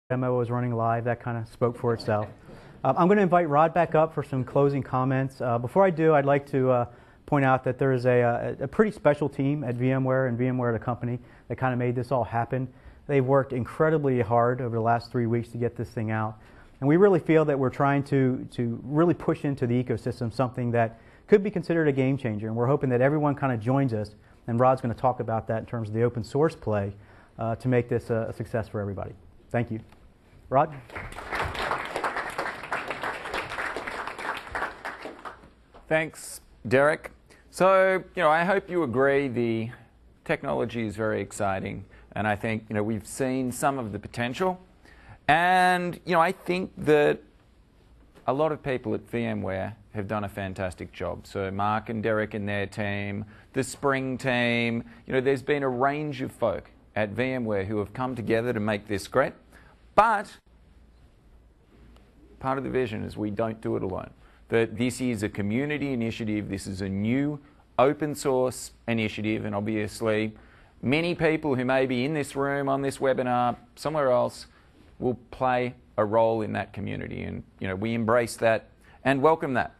demo was running live. That kind of spoke for itself. I'm going to invite Rod back up for some closing comments. Before I do, I'd like to point out that there is a pretty special team at VMware and VMware, the company, that kind of made this all happen. They've worked incredibly hard over the last 3 weeks to get this thing out. And we really feel that we're trying to really push into the ecosystem something that could be considered a game changer. And we're hoping that everyone kind of joins us. And Rod's going to talk about that in terms of the open source play to make this a success for everybody. Thank you. Rod? Thanks, Derek. So, I hope you agree the technology is very exciting, and I think, we've seen some of the potential. And, I think that a lot of people at VMware have done a fantastic job. So Mark and Derek and their team, the Spring team, there's been a range of folk at VMware who have come together to make this great. But part of the vision is we don't do it alone. That this is a community initiative, this is a new open source initiative, and obviously many people who may be in this room, on this webinar, somewhere else, will play a role in that community. And we embrace that and welcome that.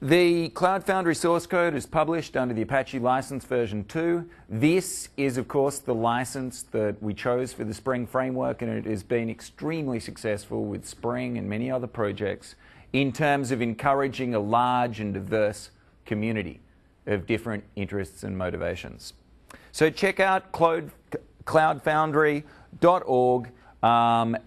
The Cloud Foundry source code is published under the Apache license version 2. This is, of course, the license that we chose for the Spring framework, and it has been extremely successful with Spring and many other projects in terms of encouraging a large and diverse community of different interests and motivations. So check out cloudfoundry.org,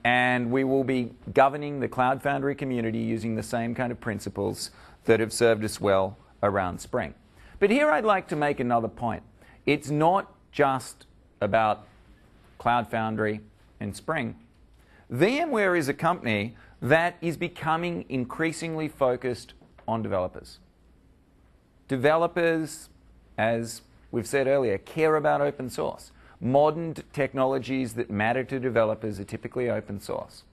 and we will be governing the Cloud Foundry community using the same kind of principles that have served us well around Spring. But here I'd like to make another point. It's not just about Cloud Foundry and Spring. VMware is a company that is becoming increasingly focused on developers. Developers, as we've said earlier, care about open source. Modern technologies that matter to developers are typically open source.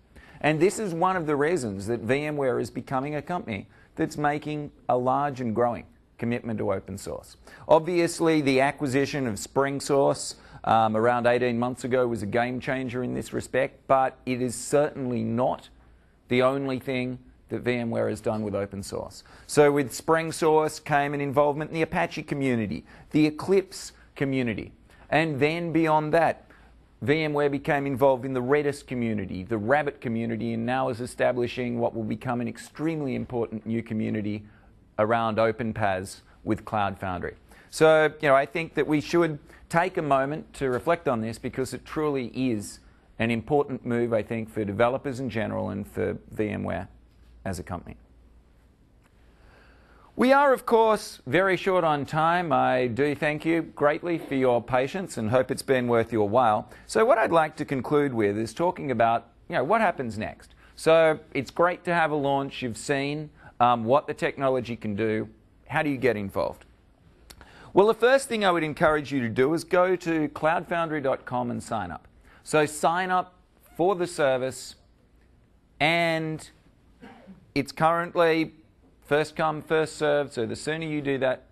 And this is one of the reasons that VMware is becoming a company that's making a large and growing commitment to open source. Obviously, the acquisition of SpringSource around 18 months ago was a game changer in this respect, but it is certainly not the only thing that VMware has done with open source. So with SpringSource came an involvement in the Apache community, the Eclipse community, and then beyond that, VMware became involved in the Redis community, the Rabbit community, and now is establishing what will become an extremely important new community around OpenPaaS with Cloud Foundry. So, I think that we should take a moment to reflect on this because it truly is an important move, I think, for developers in general and for VMware as a company. We are, of course, very short on time. I do thank you greatly for your patience and hope it's been worth your while. So what I'd like to conclude with is talking about, what happens next. So it's great to have a launch. You've seen what the technology can do. How do you get involved? Well, the first thing I would encourage you to do is go to cloudfoundry.com and sign up. So sign up for the service, and it's currently first come, first served, so the sooner you do that,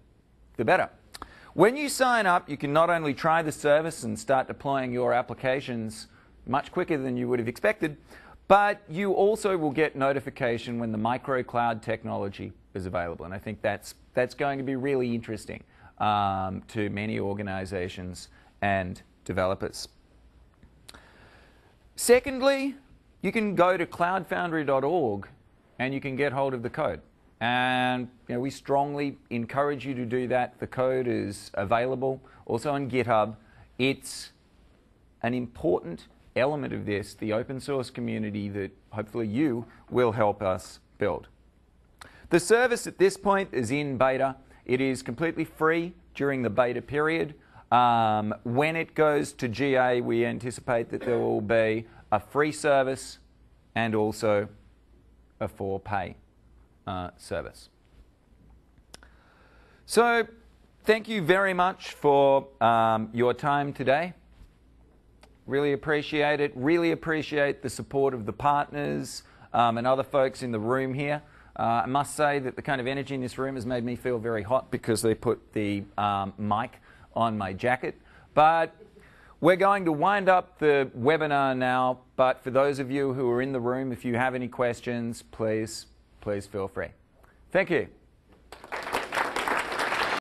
the better. When you sign up, you can not only try the service and start deploying your applications much quicker than you would have expected, but you also will get notification when the microcloud technology is available. And I think that's going to be really interesting to many organizations and developers. Secondly, you can go to cloudfoundry.org and you can get hold of the code. And we strongly encourage you to do that. The code is available also on GitHub. It's an important element of this, the open source community that hopefully you will help us build. The service at this point is in beta. It is completely free during the beta period. When it goes to GA, we anticipate that there will be a free service and also a for-pay service. So thank you very much for your time today. Really appreciate it. Really appreciate the support of the partners and other folks in the room here. I must say that the kind of energy in this room has made me feel very hot because they put the mic on my jacket. But We're going to wind up the webinar now, but for those of you who are in the room, if you have any questions, please feel free. Thank you.